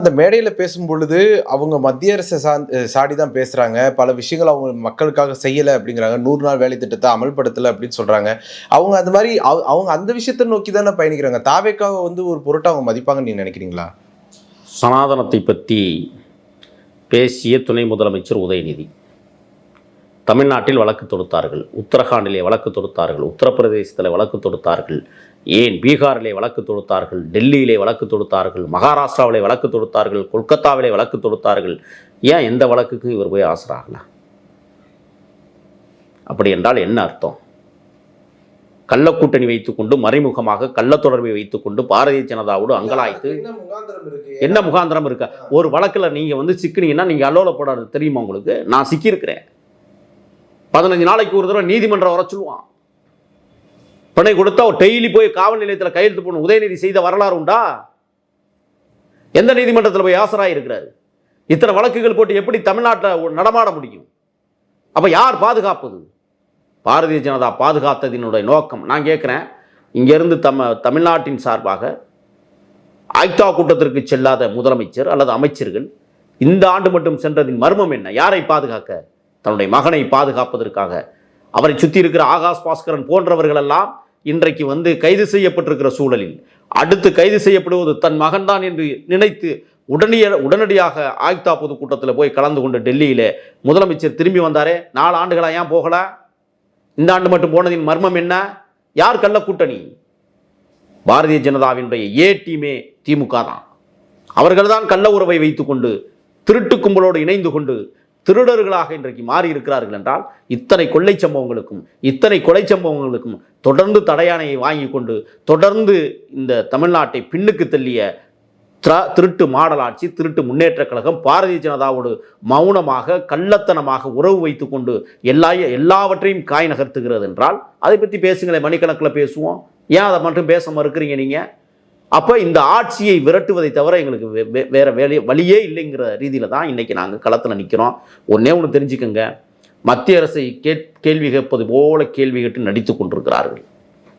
அந்த மேடையில பேசும்பொழுது, அவங்க மத்திய அரச சாடி தான் பேசுறாங்க. பல விஷயங்கள் அவங்க மக்களுக்காக செய்யல அப்படிங்கிறாங்க. 100 நாள் வேலை திட்டத்த அமல்படுத்தல அப்படின்னு சொல்றாங்க. அவங்க அந்த மாரி அவங்க அந்த விஷயத்த நோக்கி தானே பயணிக்கிறாங்க. தாவேக்காவ வந்து ஒரு பொருட்டா அவங்க மதிப்பாங்கன்னு நீங்க நினைக்கிறீங்களா? சனாதனத்தை பற்றி பேசிய துணை முதலமைச்சர் உதயநிதி தமிழ்நாட்டில் வழக்கு தொடுத்தார்கள், உத்தரகாண்டிலே வழக்கு தொடுத்தார்கள், உத்தரப்பிரதேசத்தில் வழக்கு தொடுத்தார்கள், ஏன் பீகாரிலே வழக்கு தொடுத்தார்கள், டெல்லியிலே வழக்கு தொடுத்தார்கள், மகாராஷ்டிராவிலே வழக்கு தொடுத்தார்கள், கொல்கத்தாவிலே வழக்கு தொடுத்தார்கள். ஏன் எந்த வழக்குக்கும் இவர் போய் ஆசராகலாம்? அப்படி என்றால் என்ன அர்த்தம்? கள்ளக்கூட்டணி வைத்துக்கொண்டு மறைமுகமாக கள்ள தொடர்பை வைத்துக்கொண்டு பாரதிய ஜனதாவோடு அங்கலாய்த்து என்ன முகாந்திரம் இருக்க? ஒரு வழக்கில் நீங்கள் வந்து சிக்கினீங்கன்னா நீங்கள் அல்லோலப்படாது தெரியுமா உங்களுக்கு? நான் சிக்கியிருக்கிறேன். 15 நாளைக்கு ஒரு தடவை நீதிமன்றம் வர சொல்லுவான். பிணை கொடுத்தா டெய்லி போய் காவல் நிலையத்தில் கையெழுத்து போன உதயநிதி செய்த வரலாறு உண்டா? எந்த நீதிமன்றத்தில் போய் ஆசராக இருக்கிறார்? இத்தனை வழக்குகள் போட்டு எப்படி தமிழ்நாட்டில் நடமாட முடியும்? அப்ப யார் பாதுகாப்பது? பாரதிய ஜனதா பாதுகாத்ததினுடைய நோக்கம் நான் கேட்கிறேன். இங்கிருந்து தமிழ்நாட்டின் சார்பாக ஆய்தா கூட்டத்திற்கு செல்லாத முதலமைச்சர் அல்லது அமைச்சர்கள் இந்த ஆண்டு மட்டும் சென்றதின் மர்மம் என்ன? யாரை பாதுகாக்க? தன்னுடைய மகனை பாதுகாப்பதற்காக. அவரை சுற்றி இருக்கிற ஆகாஷ் பாஸ்கரன் போன்றவர்கள் எல்லாம் இன்றைக்கு வந்து கைது செய்யப்பட்டிருக்கிற சூழலில் அடுத்து கைது செய்யப்படுவது தன் மகன்தான் என்று நினைத்து உடனடியாக ஆய்தா பொதுக்கூட்டத்தில் போய் கலந்து கொண்டு டெல்லியில் முதலமைச்சர் திரும்பி வந்தாரே. 4 ஆண்டுகளா ஏன் போகல? இந்த ஆண்டு மட்டும் போனதின் மர்மம் என்ன? யார் கள்ள கூட்டணி? பாரதிய ஜனதாவினுடைய ஏ டீமே திமுக தான். அவர்கள் தான் கள்ள உறவை வைத்துக்கொண்டு திருட்டு கும்பலோடு இணைந்து கொண்டு திருடர்களாக இன்றைக்கு மாறி இருக்கிறார்கள் என்றால் இத்தனை கொள்ளை சம்பவங்களுக்கும் இத்தனை கொலை சம்பவங்களுக்கும் தொடர்ந்து தடையானையை வாங்கி கொண்டு தொடர்ந்து இந்த தமிழ்நாட்டை பின்னுக்கு தள்ளிய திருட்டு மாடலாட்சி, திருட்டு முன்னேற்ற கழகம் பாரதிய ஜனதாவோடு மௌனமாக கள்ளத்தனமாக உறவு வைத்துக்கொண்டு எல்லாவற்றையும் காய் நகர்த்துகிறது என்றால் அதை பற்றி பேசுங்களேன், மணிக்கணக்கில் பேசுவோம். ஏன் அதை மட்டும் பேச மறுக்கிறீங்க நீங்கள்? அப்போ இந்த ஆட்சியை விரட்டுவதை தவிர எங்களுக்கு வேற வழியே இல்லைங்கிற ரீதியில் தான் இன்றைக்கி நாங்கள் களத்தில் நிற்கிறோம். ஒன்றே ஒன்று தெரிஞ்சுக்கோங்க, மத்திய அரசை கேள்வி கேட்பது போல கேள்வி கேட்டு நடித்து கொண்டிருக்கிறார்கள்.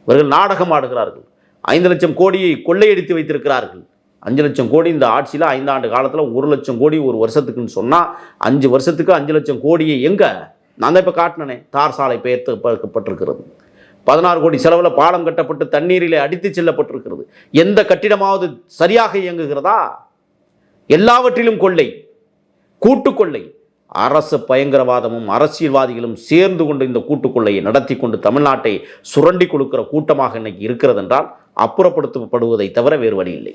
இவர்கள் நாடகம் ஆடுகிறார்கள். 5 லட்சம் கோடியை கொள்ளையடித்து வைத்திருக்கிறார்கள். 5 லட்சம் கோடி இந்த ஆட்சியில் 5 ஆண்டு காலத்தில் 1 லட்சம் கோடி ஒரு வருஷத்துக்குன்னு சொன்னால் 5 வருஷத்துக்கு 5 லட்சம் கோடியை எங்கே? நான் தான் இப்போ காட்டினேனே, தார் சாலை பெயர்க்கப்பட்டிருக்கிறது. 16 கோடி செலவில் பாலம் கட்டப்பட்டு தண்ணீரிலே அடித்து செல்லப்பட்டிருக்கிறது. எந்த கட்டிடமாவது சரியாக இயங்குகிறதா? எல்லாவற்றிலும் கொள்ளை, கூட்டு கொள்ளை. அரசு பயங்கரவாதமும் அரசியல்வாதிகளும் சேர்ந்து கொண்டு இந்த கூட்டுக்கொள்ளையை நடத்தி கொண்டு தமிழ்நாட்டை சுரண்டி கொடுக்கிற கூட்டமாக இன்னைக்கு இருக்கிறது என்றால் அப்புறப்படுத்தப்படுவதை தவிர வேறு வழி இல்லை.